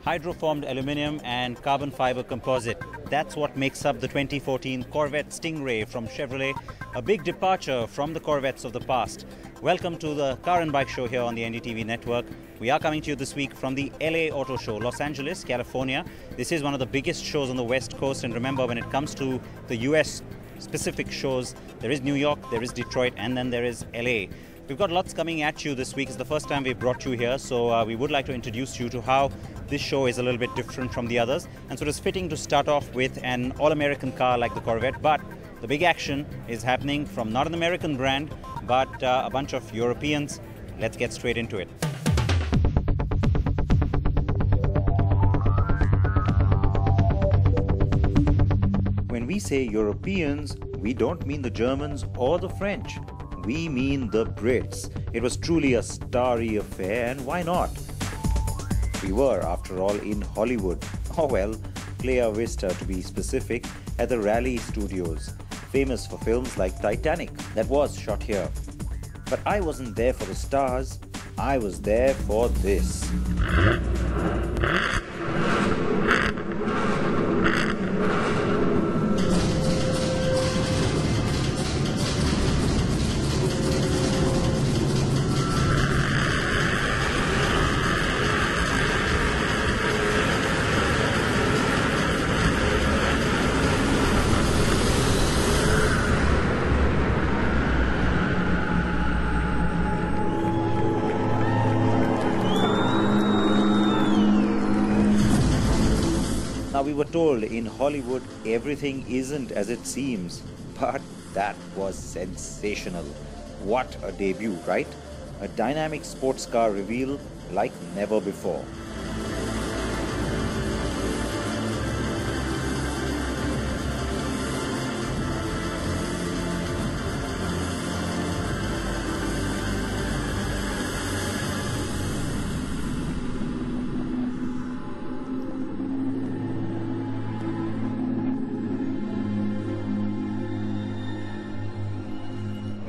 hydroformed aluminum and carbon fiber composite. That's what makes up the 2014 Corvette Stingray from Chevrolet, a big departure from the Corvettes of the past. Welcome to the Car and Bike Show here on the NDTV network. We are coming to you this week from the LA Auto Show, Los Angeles, California. This is one of the biggest shows on the West Coast, and remember, when it comes to the US specific shows, there is New York, there is Detroit, and then there is LA. We've got lots coming at you this week. It's the first time we've brought you here, so we would like to introduce you to how this show is a little bit different from the others. And so it's fitting to start off with an all-American car like the Corvette, but the big action is happening from not an American brand, but a bunch of Europeans. Let's get straight into it. When we say Europeans, we don't mean the Germans or the French. We mean the Brits. It was truly a starry affair, and why not? We were, after all, in Hollywood. Oh well, Playa Vista to be specific, at the Raleigh Studios, famous for films like Titanic, that was shot here. But I wasn't there for the stars, I was there for this. Now, we were told in Hollywood everything isn't as it seems, but that was sensational. What a debut, right? A dynamic sports car reveal like never before.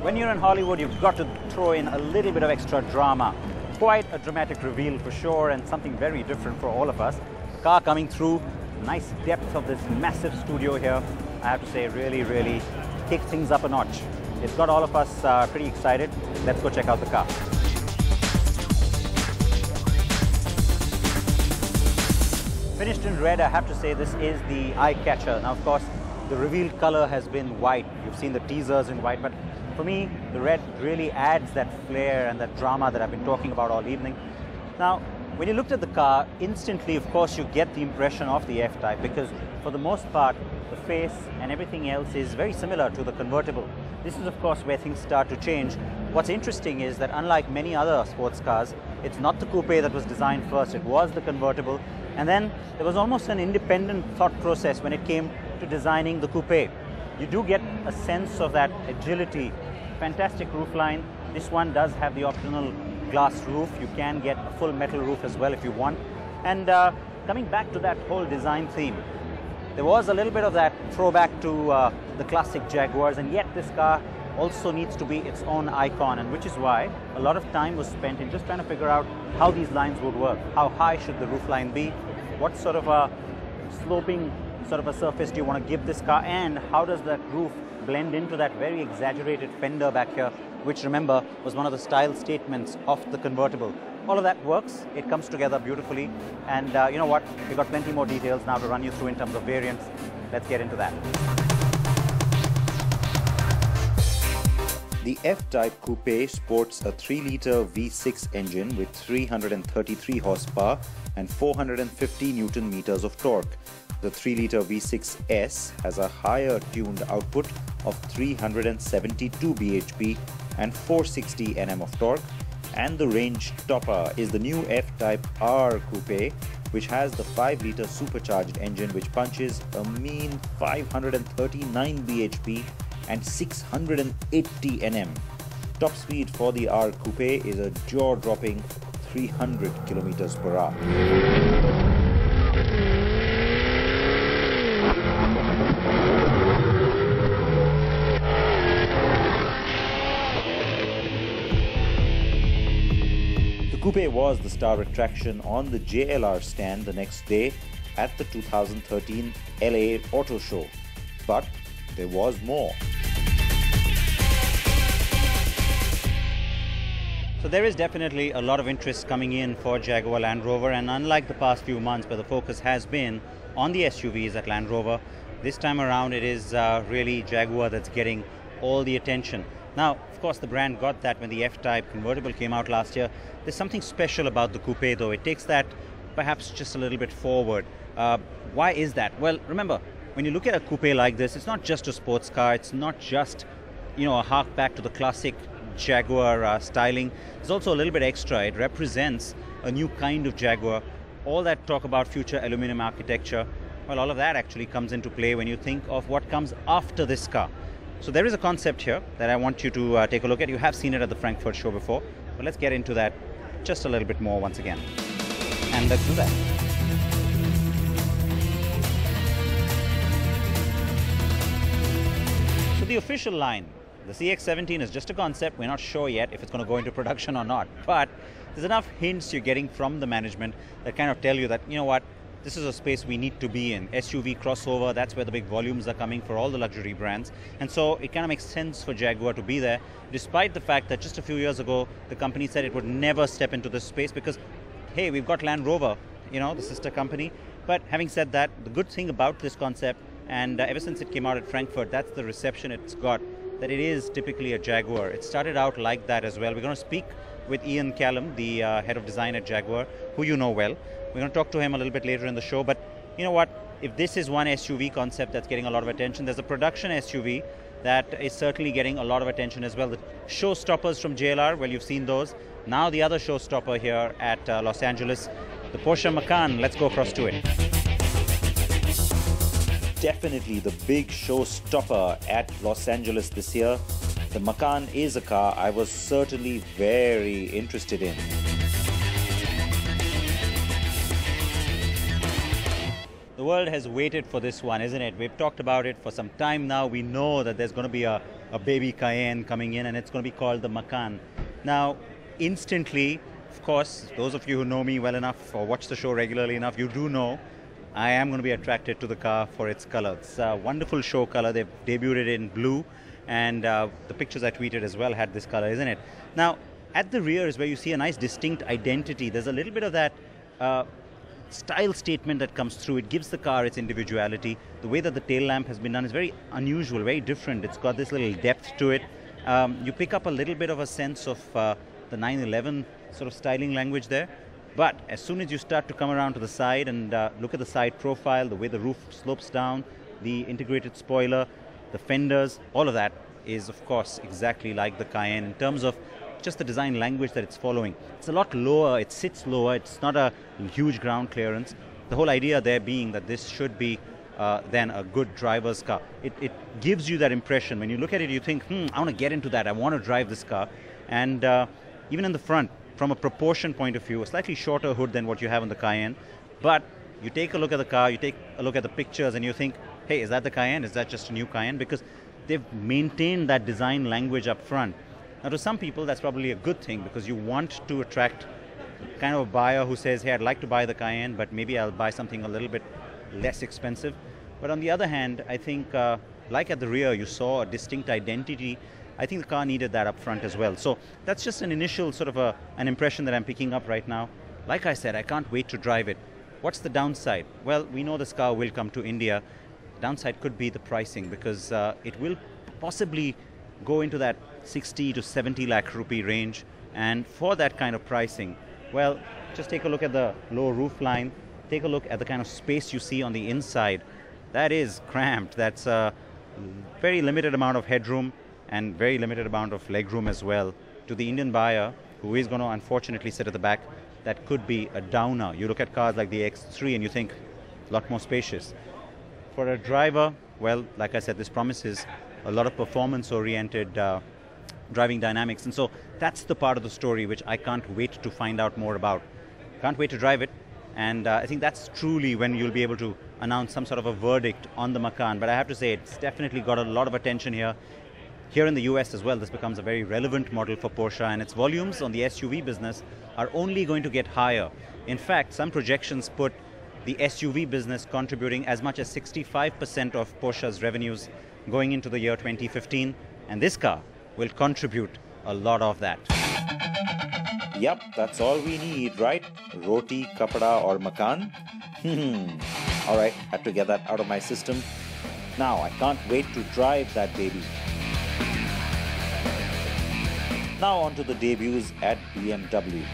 When you're in Hollywood, you've got to throw in a little bit of extra drama. Quite a dramatic reveal for sure, and something very different for all of us. Car coming through, nice depth of this massive studio here. I have to say, really kicked things up a notch. It's got all of us pretty excited. Let's go check out the car. Finished in red, I have to say this is the eye catcher. Now, of course, the revealed color has been white. You've seen the teasers in white, but for me, the red really adds that flair and that drama that I've been talking about all evening. Now, when you looked at the car, instantly, of course, you get the impression of the F-Type, because for the most part, the face and everything else is very similar to the convertible. This is, of course, where things start to change. What's interesting is that unlike many other sports cars, it's not the coupe that was designed first, it was the convertible. And then there was almost an independent thought process when it came to designing the coupe. You do get a sense of that agility. Fantastic roofline. This one does have the optional glass roof. You can get a full metal roof as well if you want. And coming back to that whole design theme, there was a little bit of that throwback to the classic Jaguars, and yet this car also needs to be its own icon, and which is why a lot of time was spent in just trying to figure out how these lines would work. How high should the roofline be? What sort of a sloping sort of a surface do you want to give this car, and how does that roof blend into that very exaggerated fender back here, which, remember, was one of the style statements of the convertible. All of that works, it comes together beautifully, and you know what, we've got plenty more details now to run you through in terms of variants. Let's get into that. The F-Type Coupe sports a 3-liter V6 engine with 333 horsepower and 450 Newton meters of torque. The 3-liter V6S has a higher tuned output of 372 bhp and 460 Nm of torque, and the range topper is the new F-Type R Coupe, which has the 5-liter supercharged engine which punches a mean 539 bhp and 680 Nm. Top speed for the R Coupe is a jaw-dropping 300 km per hour. Coupé was the star attraction on the JLR stand the next day at the 2013 LA Auto Show. But there was more. So there is definitely a lot of interest coming in for Jaguar Land Rover, and unlike the past few months where the focus has been on the SUVs at Land Rover, this time around it is really Jaguar that's getting all the attention. Now, of course, the brand got that when the F-Type convertible came out last year. There's something special about the Coupé though. It takes that perhaps just a little bit forward. Why is that? Well, remember, when you look at a Coupé like this, it's not just a sports car, it's not just, you know, a hark back to the classic Jaguar styling. There's also a little bit extra. It represents a new kind of Jaguar. All that talk about future aluminum architecture, well, all of that actually comes into play when you think of what comes after this car. So there is a concept here that I want you to take a look at. You have seen it at the Frankfurt show before, but let's get into that just a little bit more once again. And let's do that. So the official line, the CX-17 is just a concept. We're not sure yet if it's going to go into production or not, but there's enough hints you're getting from the management that kind of tell you that, you know what, this is a space we need to be in. SUV crossover, that's where the big volumes are coming for all the luxury brands. And so it kind of makes sense for Jaguar to be there, despite the fact that just a few years ago, the company said it would never step into this space because, hey, we've got Land Rover, you know, the sister company. But having said that, the good thing about this concept, and ever since it came out at Frankfurt, that's the reception it's got, that it is typically a Jaguar. It started out like that as well. We're going to speak with Ian Callum, the head of design at Jaguar, who you know well. We're going to talk to him a little bit later in the show, but you know what? If this is one SUV concept that's getting a lot of attention, there's a production SUV that is certainly getting a lot of attention as well. The showstoppers from JLR, well, you've seen those. Now the other showstopper here at Los Angeles, the Porsche Macan. Let's go across to it. Definitely the big showstopper at Los Angeles this year. The Macan is a car I was certainly very interested in. The world has waited for this one, isn't it? We've talked about it for some time now. We know that there's going to be a baby Cayenne coming in, and it's going to be called the Macan. Now, instantly, of course, those of you who know me well enough or watch the show regularly enough, you do know I am going to be attracted to the car for its color. It's a wonderful show color. They've debuted it in blue, and the pictures I tweeted as well had this color, isn't it? Now, at the rear is where you see a nice distinct identity. There's a little bit of that style statement that comes through. It gives the car its individuality. The way that the tail lamp has been done is very unusual, very different. It's got this little depth to it. You pick up a little bit of a sense of the 911 sort of styling language there. But as soon as you start to come around to the side and look at the side profile, the way the roof slopes down, the integrated spoiler, the fenders, all of that is of course exactly like the Cayenne in terms of just the design language that it's following. It's a lot lower, it sits lower, it's not a huge ground clearance. The whole idea there being that this should be then a good driver's car. It gives you that impression. When you look at it, you think, I want to get into that, I want to drive this car. And even in the front, from a proportion point of view, a slightly shorter hood than what you have in the Cayenne. But you take a look at the car, you take a look at the pictures, and you think, hey, is that the Cayenne? Is that just a new Cayenne? Because they've maintained that design language up front. Now, to some people, that's probably a good thing because you want to attract kind of a buyer who says, hey, I'd like to buy the Cayenne, but maybe I'll buy something a little bit less expensive. But on the other hand, I think, like at the rear, you saw a distinct identity. I think the car needed that up front as well. So that's just an initial sort of an impression that I'm picking up right now. Like I said, I can't wait to drive it. What's the downside? Well, we know this car will come to India. The downside could be the pricing because it will possibly go into that 60 to 70 lakh rupee range, and for that kind of pricing, well, just take a look at the low roof line, take a look at the kind of space you see on the inside. That is cramped. That's a very limited amount of headroom and very limited amount of legroom as well. To the Indian buyer who is going to unfortunately sit at the back, that could be a downer. You look at cars like the X3 and you think a lot more spacious. For a driver, well, like I said, this promises a lot of performance-oriented driving dynamics. And so that's the part of the story which I can't wait to find out more about. Can't wait to drive it. And I think that's truly when you'll be able to announce some sort of a verdict on the Macan. But I have to say, it's definitely got a lot of attention here. here in the US as well, this becomes a very relevant model for Porsche, and its volumes on the SUV business are only going to get higher. In fact, some projections put the SUV business contributing as much as 65% of Porsche's revenues going into the year 2015, and this car will contribute a lot of that. Yep, that's all we need, right? Roti, Kapada or Macan? Alright, had to get that out of my system. Now, I can't wait to drive that baby. Now on to the debuts at BMW.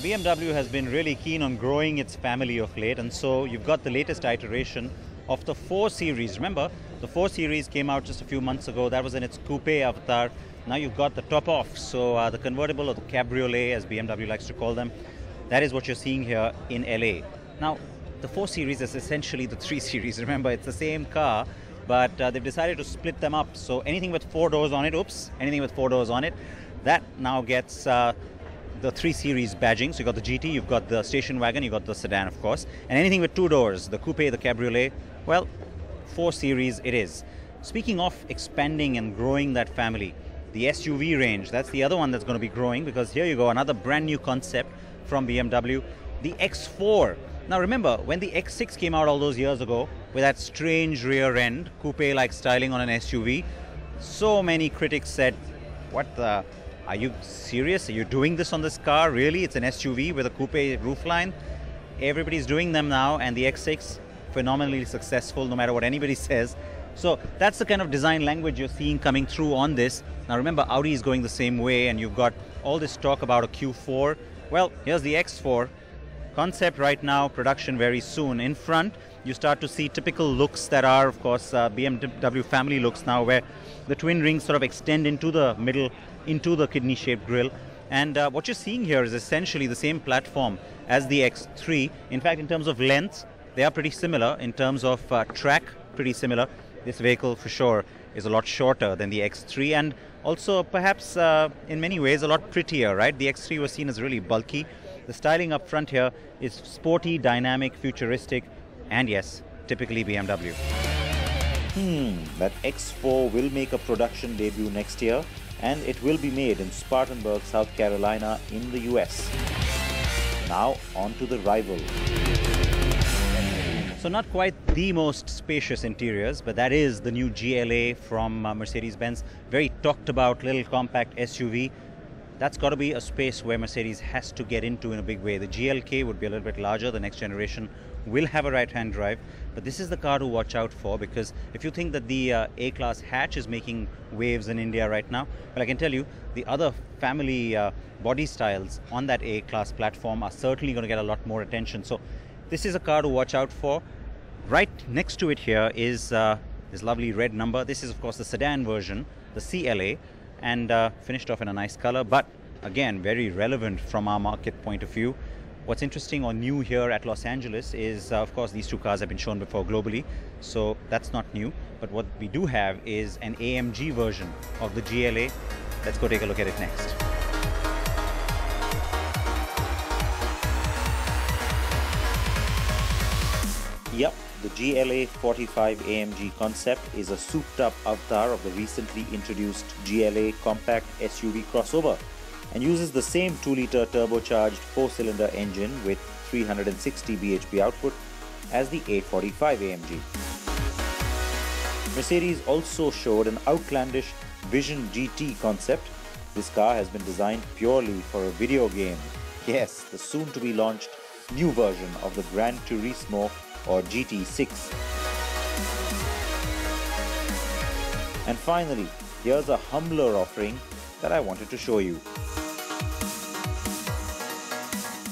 BMW has been really keen on growing its family of late, and so you've got the latest iteration of the 4 Series. Remember, the 4 Series came out just a few months ago. That was in its coupe avatar. Now you've got the top off, so the convertible or the cabriolet, as BMW likes to call them. That is what you're seeing here in LA. Now, the 4 Series is essentially the 3 Series. Remember, it's the same car, but they've decided to split them up. So anything with 4 doors on it, anything with 4 doors on it, that now gets the 3 Series badging. So you've got the GT, you've got the station wagon, you've got the sedan, of course. And anything with 2 doors, the coupe, the cabriolet, well, 4 Series it is. Speaking of expanding and growing that family, the SUV range, that's the other one that's going to be growing, because here you go, another brand new concept from BMW, the X4. Now remember, when the X6 came out all those years ago, with that strange rear end, coupe-like styling on an SUV, so many critics said, what the, are you serious? Are you doing this on this car? Really? It's an SUV with a coupe roofline? Everybody's doing them now, and the X6, phenomenally successful, no matter what anybody says. So that's the kind of design language you're seeing coming through on this. Now remember, Audi is going the same way, and you've got all this talk about a Q4. Well, here's the X4. Concept right now, production very soon. In front, you start to see typical looks that are, of course, BMW family looks now, where the twin rings sort of extend into the middle, into the kidney-shaped grille. And what you're seeing here is essentially the same platform as the X3. In fact, in terms of length, they are pretty similar. In terms of track, pretty similar. This vehicle, for sure, is a lot shorter than the X3, and also perhaps in many ways a lot prettier, right? The X3 was seen as really bulky. The styling up front here is sporty, dynamic, futuristic, and yes, typically BMW. That X4 will make a production debut next year, and it will be made in Spartanburg, South Carolina in the US. Now on to the rival. So not quite the most spacious interiors, but that is the new GLA from Mercedes-Benz. Very talked about little compact SUV. That's got to be a space where Mercedes has to get into in a big way. The GLK would be a little bit larger. The next generation will have a right-hand drive. But this is the car to watch out for, because if you think that the A-Class hatch is making waves in India right now, well, I can tell you the other family body styles on that A-Class platform are certainly going to get a lot more attention. So this is a car to watch out for. Right next to it here is this lovely red number. This is, of course, the sedan version, the CLA, and finished off in a nice color, but again, very relevant from our market point of view. What's interesting or new here at Los Angeles is, of course, these 2 cars have been shown before globally, so that's not new. But what we do have is an AMG version of the GLA. Let's go take a look at it next. Yep, the GLA 45 AMG concept is a souped-up avatar of the recently introduced GLA compact SUV crossover, and uses the same 2-liter turbocharged 4-cylinder engine with 360 bhp output as the A45 AMG. Mercedes also showed an outlandish Vision GT concept. This car has been designed purely for a video game. Yes, the soon-to-be launched new version of the Gran Turismo or GT6. And finally, here's a humbler offering that I wanted to show you.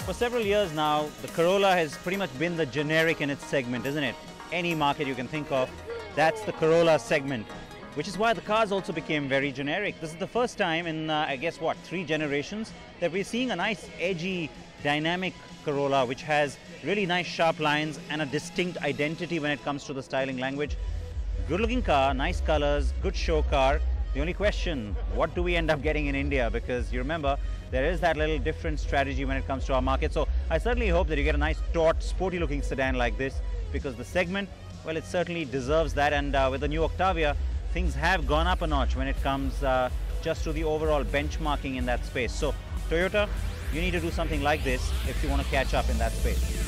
For several years now, the Corolla has pretty much been the generic in its segment, isn't it? Any market you can think of, that's the Corolla segment, which is why the cars also became very generic. This is the first time in, I guess, what, 3 generations that we're seeing a nice, edgy, dynamic Corolla, which has really nice sharp lines and a distinct identity when it comes to the styling language. Good looking car, nice colors, good show car. The only question, what do we end up getting in India? Because you remember, there is that little different strategy when it comes to our market. So I certainly hope that you get a nice, taut, sporty looking sedan like this, because the segment, well, it certainly deserves that. And with the new Octavia, things have gone up a notch when it comes just to the overall benchmarking in that space. So Toyota, you need to do something like this if you want to catch up in that space.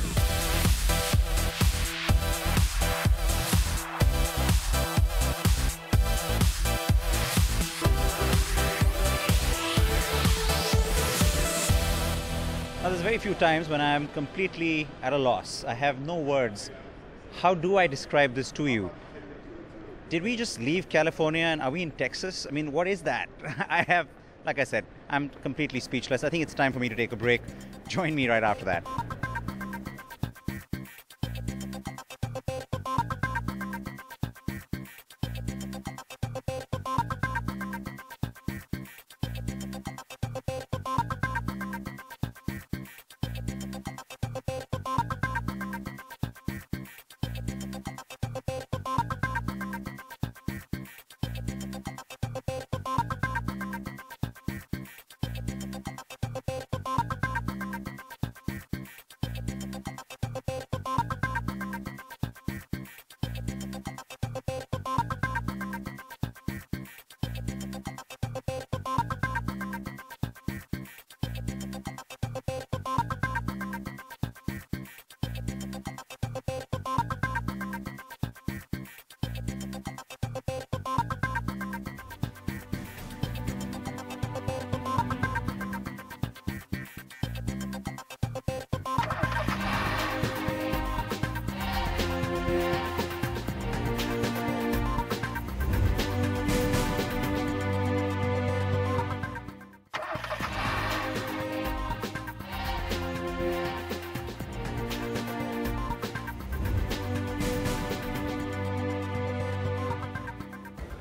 Now, there's very few times when I'm completely at a loss. I have no words. How do I describe this to you? Did we just leave California and are we in Texas? I mean, what is that? Like I said, I'm completely speechless. I think it's time for me to take a break. Join me right after that.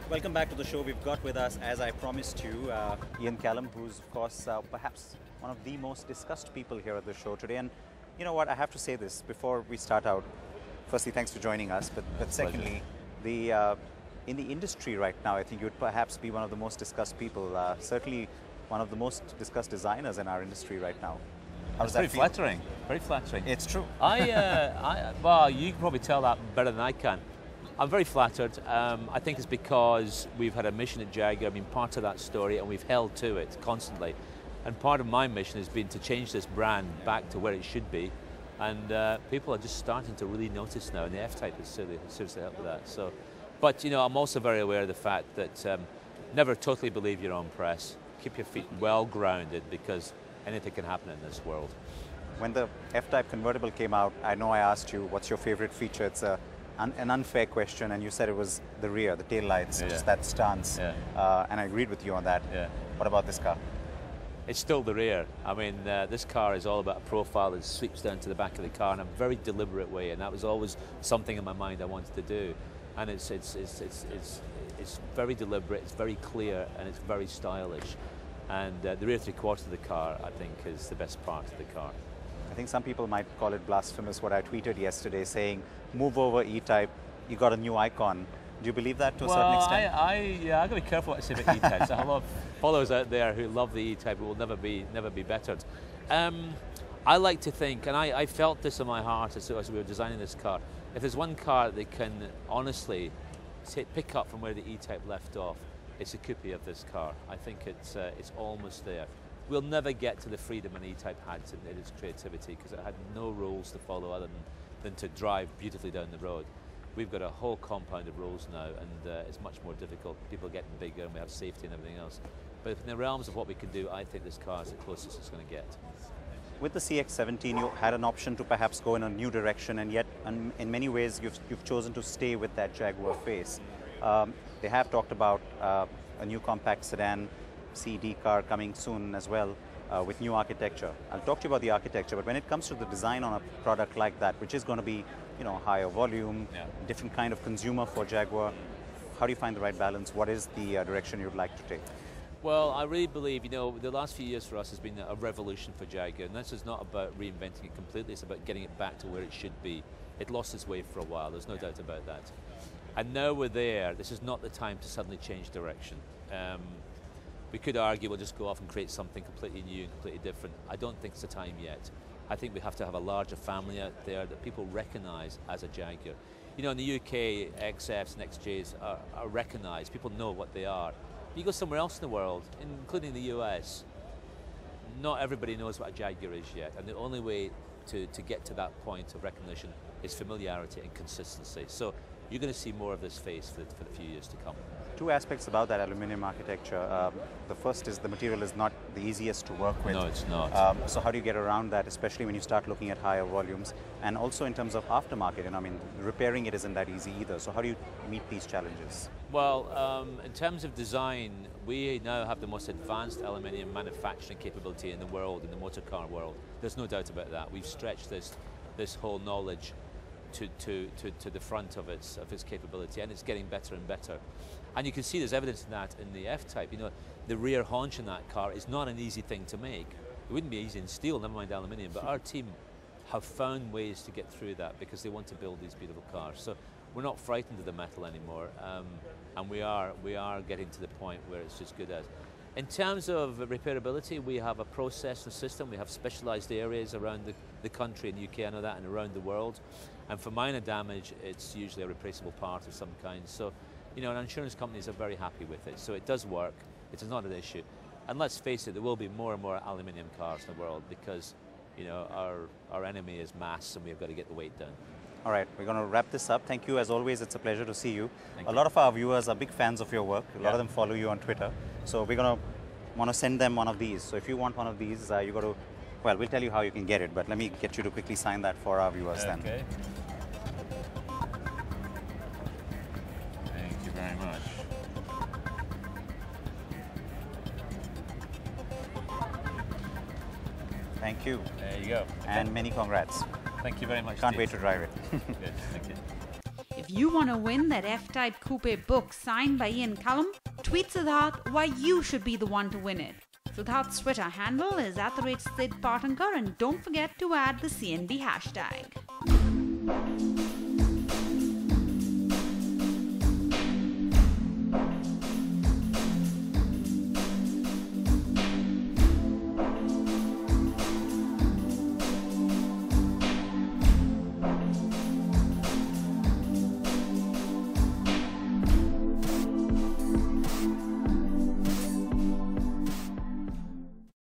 Welcome back to the show. We've got with us, as I promised you, Ian Callum, who's of course perhaps one of the most discussed people here at the show today. And you know what, I have to say this before we start out. Firstly, thanks for joining us, but secondly, in the industry right now, I think you'd perhaps be one of the most discussed people, certainly one of the most discussed designers in our industry right now. How does that feel? Very flattering, very flattering. It's true. Well, you can probably tell that better than I can. I'm very flattered. I think it's because we've had a mission at Jaguar, been part of that story, and we've held to it constantly. And part of my mission has been to change this brand back to where it should be. And people are just starting to really notice now, and the F-Type has seriously helped with that. So, but you know, I'm also very aware of the fact that never totally believe your own press. Keep your feet well grounded, because anything can happen in this world. When the F-Type convertible came out, I know I asked you, what's your favorite feature? It's an unfair question, and you said it was the rear, the tail lights, just that stance. And I agreed with you on that. What about this car? It's still the rear. I mean, this car is all about a profile that sweeps down to the back of the car in a very deliberate way, and that was always something in my mind I wanted to do. And it's very deliberate, it's very clear, and it's very stylish. And the rear three-quarters of the car, I think, is the best part of the car. I think some people might call it blasphemous what I tweeted yesterday, saying, move over E-Type, you got a new icon. Do you believe that to a certain extent? I've got to be careful what I say about E-Types. I have a lot of followers out there who love the E-Type who will never be bettered. I like to think, and I felt this in my heart as we were designing this car, if there's one car that can honestly pick up from where the E-Type left off, it's the coupe of this car. I think it's almost there. We'll never get to the freedom an E-Type had in its creativity, because it had no rules to follow other than to drive beautifully down the road. We've got a whole compound of rules now, and it's much more difficult. People are getting bigger, and we have safety and everything else. But in the realms of what we can do, I think this car is the closest it's going to get. With the CX-17, you had an option to perhaps go in a new direction, and yet in many ways you've chosen to stay with that Jaguar face. They have talked about a new compact sedan CD car coming soon as well, with new architecture. I'll talk to you about the architecture, but when it comes to the design on a product like that, which is going to be, you know, higher volume, different kind of consumer for Jaguar, how do you find the right balance? What is the direction you'd like to take? Well, I really believe, you know, the last few years for us has been a revolution for Jaguar, and this is not about reinventing it completely, it's about getting it back to where it should be. It lost its way for a while, there's no doubt about that. And now we're there, this is not the time to suddenly change direction. We could argue we'll just go off and create something completely new and completely different. I don't think it's the time yet. I think we have to have a larger family out there that people recognize as a Jaguar. You know, in the UK, XFs and XJs are recognized. People know what they are. You go somewhere else in the world, including the US, not everybody knows what a Jaguar is yet. And the only way to get to that point of recognition is familiarity and consistency. So you're going to see more of this face for the few years to come. Two aspects about that aluminium architecture. The first is the material is not the easiest to work with. No, it's not. So how do you get around that, especially when you start looking at higher volumes? And also in terms of aftermarket, I mean, repairing it isn't that easy either. So how do you meet these challenges? Well, in terms of design, we now have the most advanced aluminium manufacturing capability in the world, in the motor car world. There's no doubt about that. We've stretched this whole knowledge to the front of its capability, and it's getting better and better. And you can see there's evidence of that in the F-Type. You know, the rear haunch in that car is not an easy thing to make. It wouldn't be easy in steel, never mind aluminium, but our team have found ways to get through that because they want to build these beautiful cars. So we're not frightened of the metal anymore, and we are getting to the point where it's just good as. In terms of repairability, we have a process and system. We have specialized areas around the country, in the UK, I know that, and around the world. And for minor damage, it's usually a replaceable part of some kind. So, you know, and insurance companies are very happy with it. So it does work. It is not an issue. And let's face it, there will be more and more aluminium cars in the world because, you know, our enemy is mass, and we've got to get the weight down. All right, we're going to wrap this up. Thank you, as always. It's a pleasure to see you. Thank A you. lot of our viewers are big fans of your work. A lot of them follow you on Twitter. So we're going to want to send them one of these. So if you want one of these, you got to, well, we'll tell you how you can get it, but let me get you to quickly sign that for our viewers then. Okay. Thank you very much. Thank you. There you go. And many congrats. Thank you very much. Can't Steve. wait to drive it. Good. Thank you. If you want to win that F-Type Coupe book signed by Ian Cullum, tweet Siddharth why you should be the one to win it. Siddharth's Twitter handle is @SidPartankar, and don't forget to add the CNB hashtag.